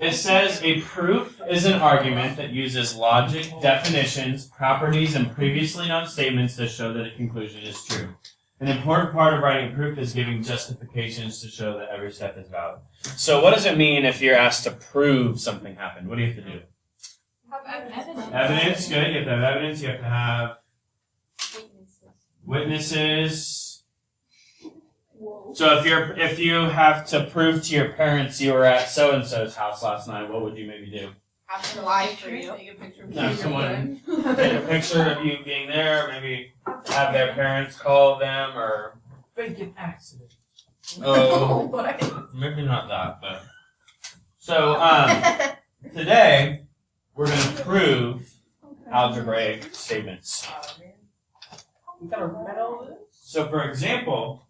It says a proof is an argument that uses logic, definitions, properties, and previously known statements to show that a conclusion is true. An important part of writing a proof is giving justifications to show that every step is valid. So what does it mean if you're asked to prove something happened? What do you have to do? Evidence. Evidence, good. You have to have evidence. You have to have witnesses. So if you have to prove to your parents you were at so-and-so's house last night, what would you maybe do? Have to lie for you. Take a picture of No, you. someone take a picture of you being there, maybe have their parents call them, or Fake an accident. oh, maybe not that, but so today we're going to prove algebraic statements. You gotta read all this? So for example,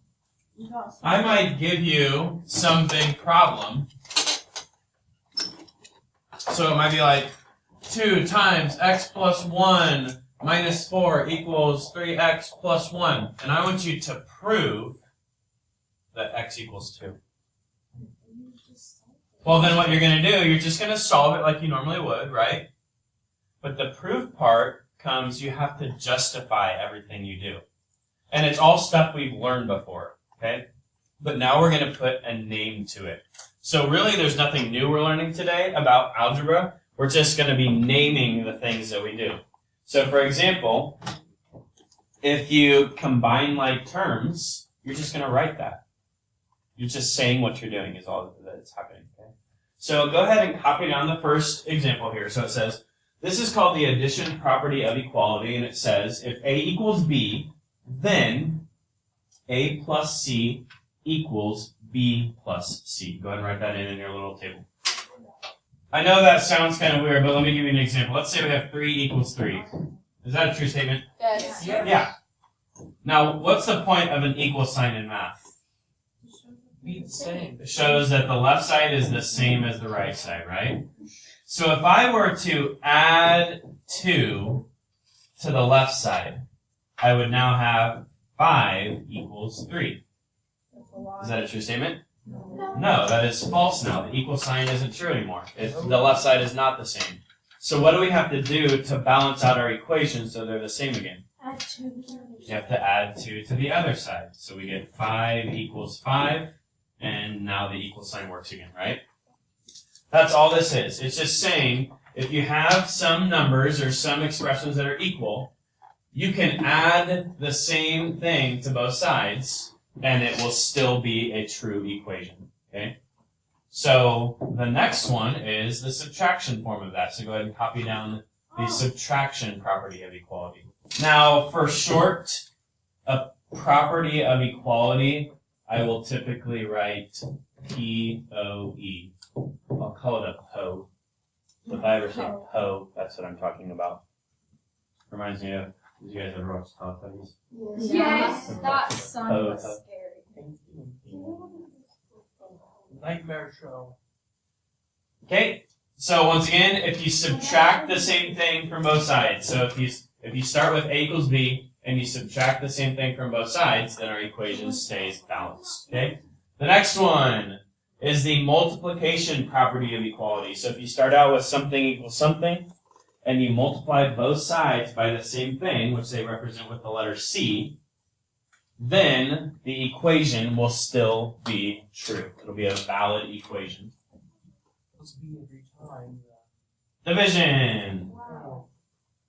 I might give you some big problem. So it might be like 2 times x plus 1 minus 4 equals 3x plus 1. And I want you to prove that x equals 2. Well, then what you're going to do, you're just going to solve it like you normally would, right? But the proof part comes, you have to justify everything you do. And it's all stuff we've learned before, okay? But now we're going to put a name to it. So really, there's nothing new we're learning today about algebra. We're just going to be naming the things that we do. So for example, if you combine like terms, you're just going to write that. You're just saying what you're doing is all that's happening. Okay? So go ahead and copy down the first example here. So it says, this is called the addition property of equality, and it says, if A equals B, then A plus C equals B plus C. Go ahead and write that in your little table. I know that sounds kind of weird, but let me give you an example. Let's say we have 3 equals 3. Is that a true statement? Yes. Yeah. Now, what's the point of an equal sign in math? Be the same. It shows that the left side is the same as the right side, right? So if I were to add 2 to the left side, I would now have 5 equals 3. Is that a true statement? No, that is false now. The equal sign isn't true anymore. The left side is not the same. So what do we have to do to balance out our equation so they're the same again? Add 2. You have to add 2 to the other side. So we get 5 equals 5, and now the equal sign works again, right? That's all this is. It's just saying if you have some numbers or some expressions that are equal, you can add the same thing to both sides, and it will still be a true equation, okay? So the next one is the subtraction form of that. So go ahead and copy down the subtraction property of equality. Now, for short, a property of equality, I will typically write P-O-E. I'll call it a PO. If I ever say PO, that's what I'm talking about. Reminds me of, did you guys ever watch Teletubbies? Yes, that son Oh, was scary. Nightmare show. Okay, so once again, if you subtract the same thing from both sides, so if you start with A equals B and you subtract the same thing from both sides, then our equation stays balanced. Okay, the next one is the multiplication property of equality. So if you start out with something equals something, and you multiply both sides by the same thing, which they represent with the letter C, then the equation will still be true. It'll be a valid equation. Must be every time. Division. Wow.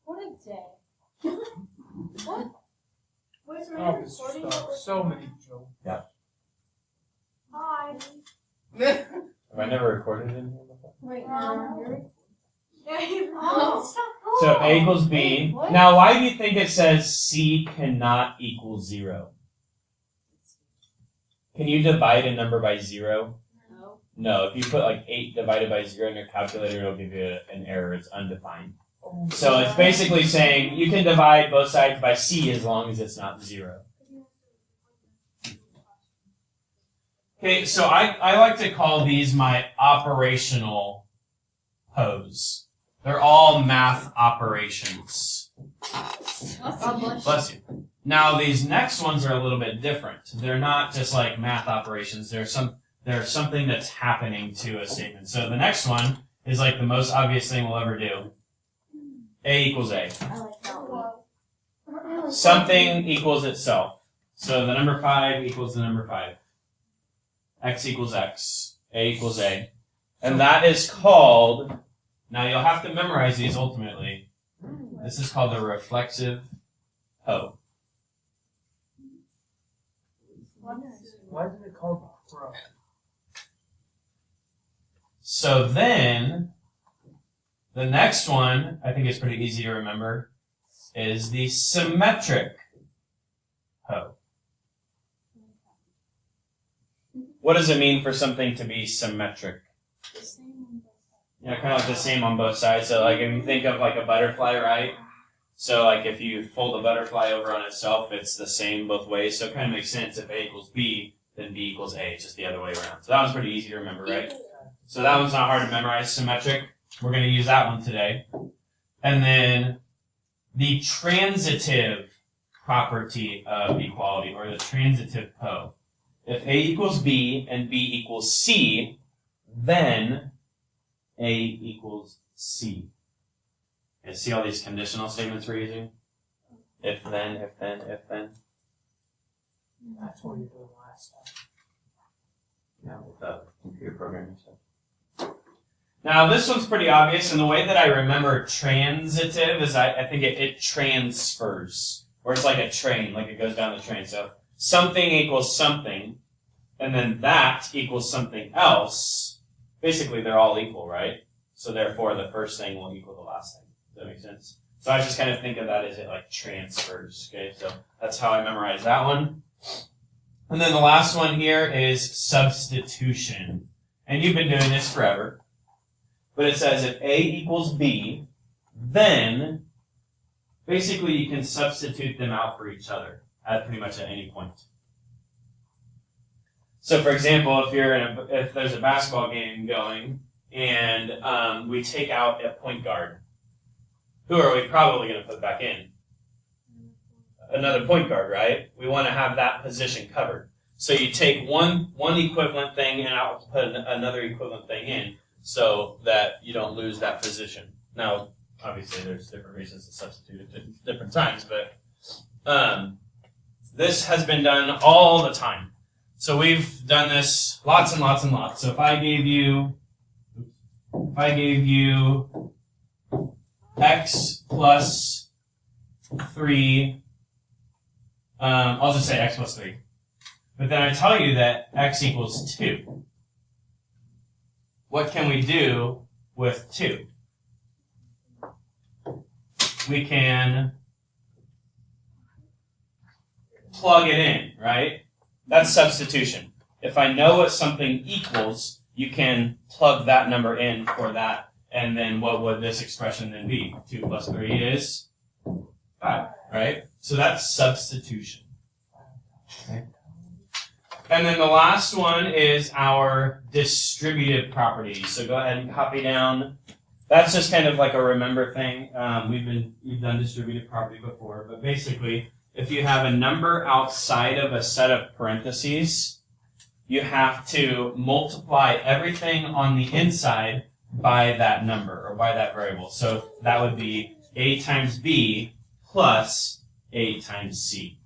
What a day. What? Where's my Oh, this recording? stuff. So many jokes. Hi. Have I never recorded it in here before? Wait, So A equals B. Now, why do you think it says C cannot equal 0? Can you divide a number by 0? No. No, if you put like 8 divided by 0 in your calculator, it'll give you an error. It's undefined. So it's basically saying you can divide both sides by C as long as it's not 0. Okay, so I like to call these my operational pose. They're all math operations. Bless you. Now these next ones are a little bit different. They're not just like math operations. They're there's something that's happening to a statement. So the next one is like the most obvious thing we'll ever do. A equals A. I like that one. Something equals itself. So the number 5 equals the number 5. X equals X. A equals A. And that is called, now you'll have to memorize these ultimately. This is called the reflexive hoe. Why isn't it called pro? So then, the next one, I think it's pretty easy to remember, is the symmetric hoe. What does it mean for something to be symmetric? The same on both sides. Yeah, kind of like the same on both sides. So like if you think of like a butterfly, right? So like if you fold a butterfly over on itself, it's the same both ways. So it kind of makes sense if A equals B, then B equals A. It's just the other way around. So that one's pretty easy to remember, right? So that one's not hard to memorize, symmetric. We're going to use that one today. And then the transitive property of equality, or the transitive hoe. If A equals B and B equals C, then A equals C. And see all these conditional statements we're using? If then, if then, if then. That's what you're doing last time. Yeah, with the computer programming stuff. Now this one's pretty obvious, and the way that I remember transitive is I think it transfers. Or it's like a train, like it goes down the train. So something equals something, and then that equals something else. Basically, they're all equal, right? So therefore, the first thing will equal the last thing. Does that make sense? So I just kind of think of that as it like transfers. Okay, so that's how I memorize that one. And then the last one here is substitution. And you've been doing this forever. But it says if A equals B, then basically you can substitute them out for each other at pretty much at any point. So for example, if there's a basketball game going and we take out a point guard, who are we probably going to put back in? Another point guard, right? We want to have that position covered. So you take one equivalent thing and I'll put another equivalent thing in so that you don't lose that position. Now, obviously there's different reasons to substitute at different times, but this has been done all the time. So we've done this lots and lots and lots. So if I gave you x plus 3, I'll just say x plus 3. But then I tell you that x equals 2. What can we do with 2? We can plug it in, right? That's substitution. If I know what something equals, you can plug that number in for that. And then what would this expression then be? 2 plus 3 is 5, right? So that's substitution. Okay. And then the last one is our distributive properties. So go ahead and copy down. That's just kind of like a remember thing. You've done distributive property before, but basically, if you have a number outside of a set of parentheses, you have to multiply everything on the inside by that number or by that variable. So that would be A times B plus A times C.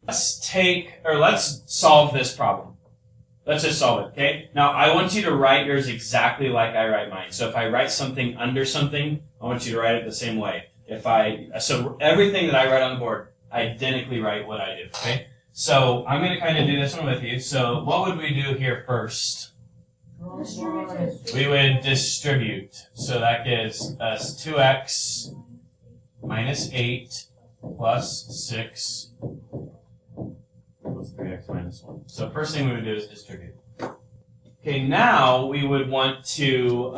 Let's solve this problem. Let's just solve it, okay? Now, I want you to write yours exactly like I write mine. So if I write something under something, I want you to write it the same way. So everything that I write on the board, I identically write what I do, okay? So I'm going to kind of do this one with you. So what would we do here first? We would distribute. So that gives us 2x minus 8 plus 6 equals 3x minus 1. So first thing we would do is distribute. Okay, now we would want to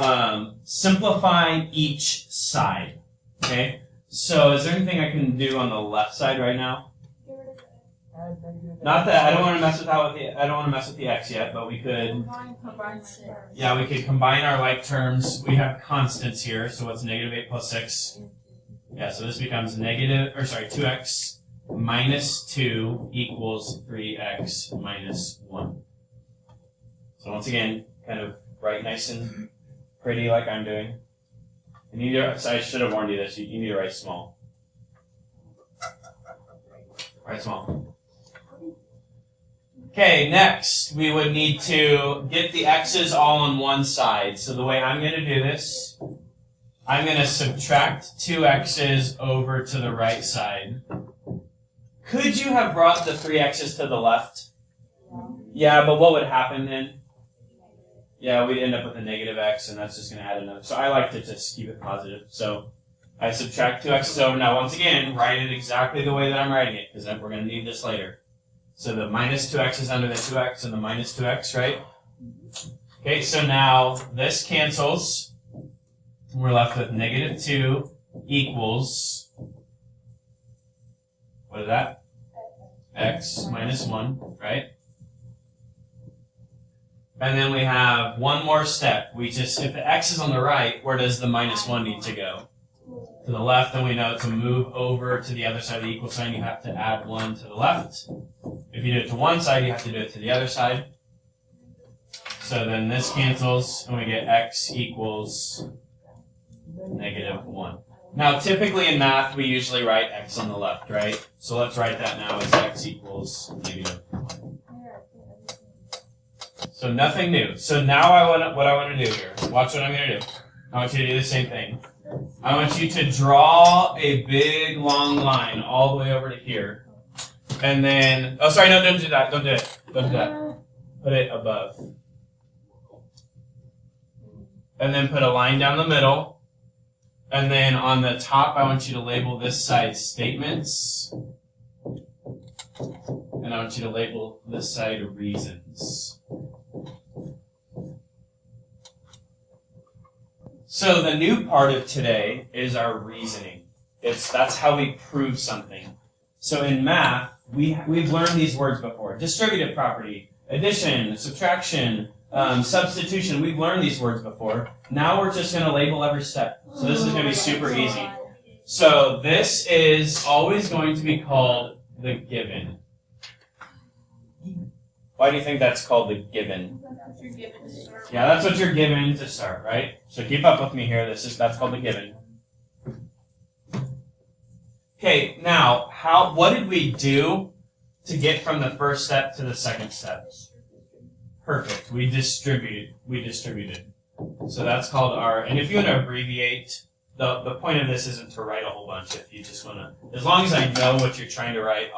simplify each side. Okay, so is there anything I can do on the left side right now? Not that I don't want to mess with I don't want to mess with the x yet, but we could. Combine 6. Yeah, we could combine our like terms. We have constants here. So what's negative 8 plus 6? Yeah, so this becomes 2x minus 2 equals 3x minus 1. So once again, kind of write nice and pretty like I'm doing. And you need to, so I should have warned you this, you need to write small. Write small. Okay, next we would need to get the x's all on one side. So the way I'm going to do this, I'm going to subtract 2 x's over to the right side. Could you have brought the 3 x's to the left? Yeah, but what would happen then? Yeah, we'd end up with a negative x, and that's just going to add another. So I like to just keep it positive. So I subtract 2 x's over. Now, once again, write it exactly the way that I'm writing it, because we're going to need this later. So the minus 2x is under the 2x and the minus 2x, right? Okay, so now this cancels. We're left with negative 2 equals, what is that? X minus 1, right? And then we have one more step. We just, if the x is on the right, where does the minus 1 need to go? To the left, and we know to move over to the other side of the equal sign, you have to add 1 to the left. If you do it to one side, you have to do it to the other side. So then this cancels, and we get x equals negative 1. Now, typically in math, we usually write x on the left, right? So let's write that now as x equals negative 1. So nothing new. So now what I want to do here, watch what I'm going to do. I want you to do the same thing. I want you to draw a big, long line all the way over to here. And then, oh, sorry, no, don't do that. Don't do it. Don't do that. Put it above. And then put a line down the middle. And then on the top, I want you to label this side statements. And I want you to label this side reasons. So the new part of today is our reasoning. That's how we prove something. So in math, we've learned these words before. Distributive property, addition, subtraction, substitution. We've learned these words before. Now we're just going to label every step. So this is going to be super easy. So this is always going to be called the given. Why do you think that's called the given? Yeah, that's what you're given to start, right? So keep up with me here. That's called the given. Okay, now what did we do to get from the first step to the second step? Perfect. We distributed. So that's called our, and if you want to abbreviate, the point of this isn't to write a whole bunch. If you just want to, as long as I know what you're trying to write,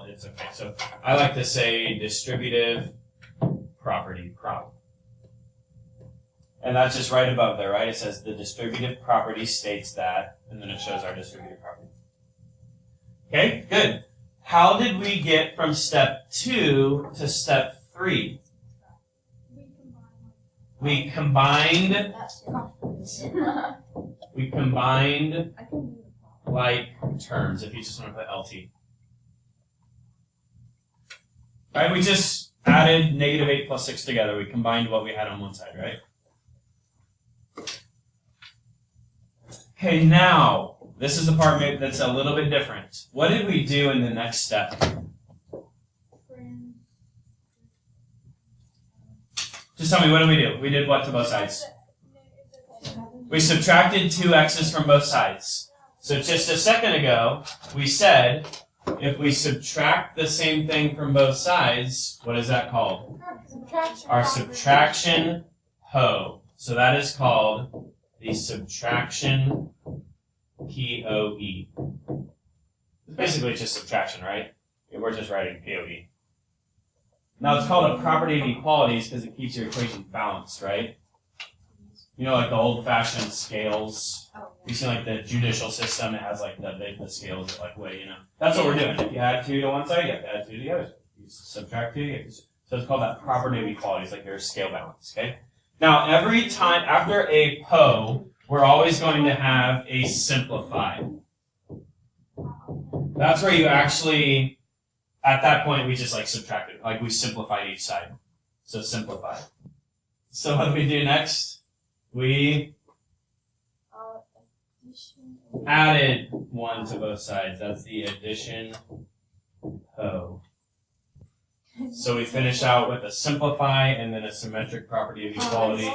it's okay. So I like to say distributive property, prop. And that's just right above there, right? It says the distributive property states that, and then it shows our distributive property. Okay, good. How did we get from step 2 to step 3? We combined like terms, if you just want to put LT. Right, we just added negative 8 plus 6 together. We combined what we had on one side, right? Okay, now, this is the part that's a little bit different. What did we do in the next step? Just tell me, what did we do? We did what to both sides? We subtracted 2 x's from both sides. So just a second ago, we said, if we subtract the same thing from both sides, what is that called? Our subtraction hoe. So that is called the subtraction POE. It's basically just subtraction, right? We're just writing POE. Now it's called a property of equalities because it keeps your equation balanced, right? You know, like the old-fashioned scales. You see, like the judicial system, it has like the scales that like weigh, you know. That's what we're doing. If you add 2 to one side, you have to add 2 to the other side. You subtract 2, so it's called that property of equalities, like your scale balance, okay? Now, every time after a PO, we're always going to have a simplify. That's where you actually, at that point, we just like subtracted, like we simplified each side. So simplify. So what do we do next? We added 1 to both sides. That's the addition PO. So we finish out with a simplify and then a symmetric property of equality.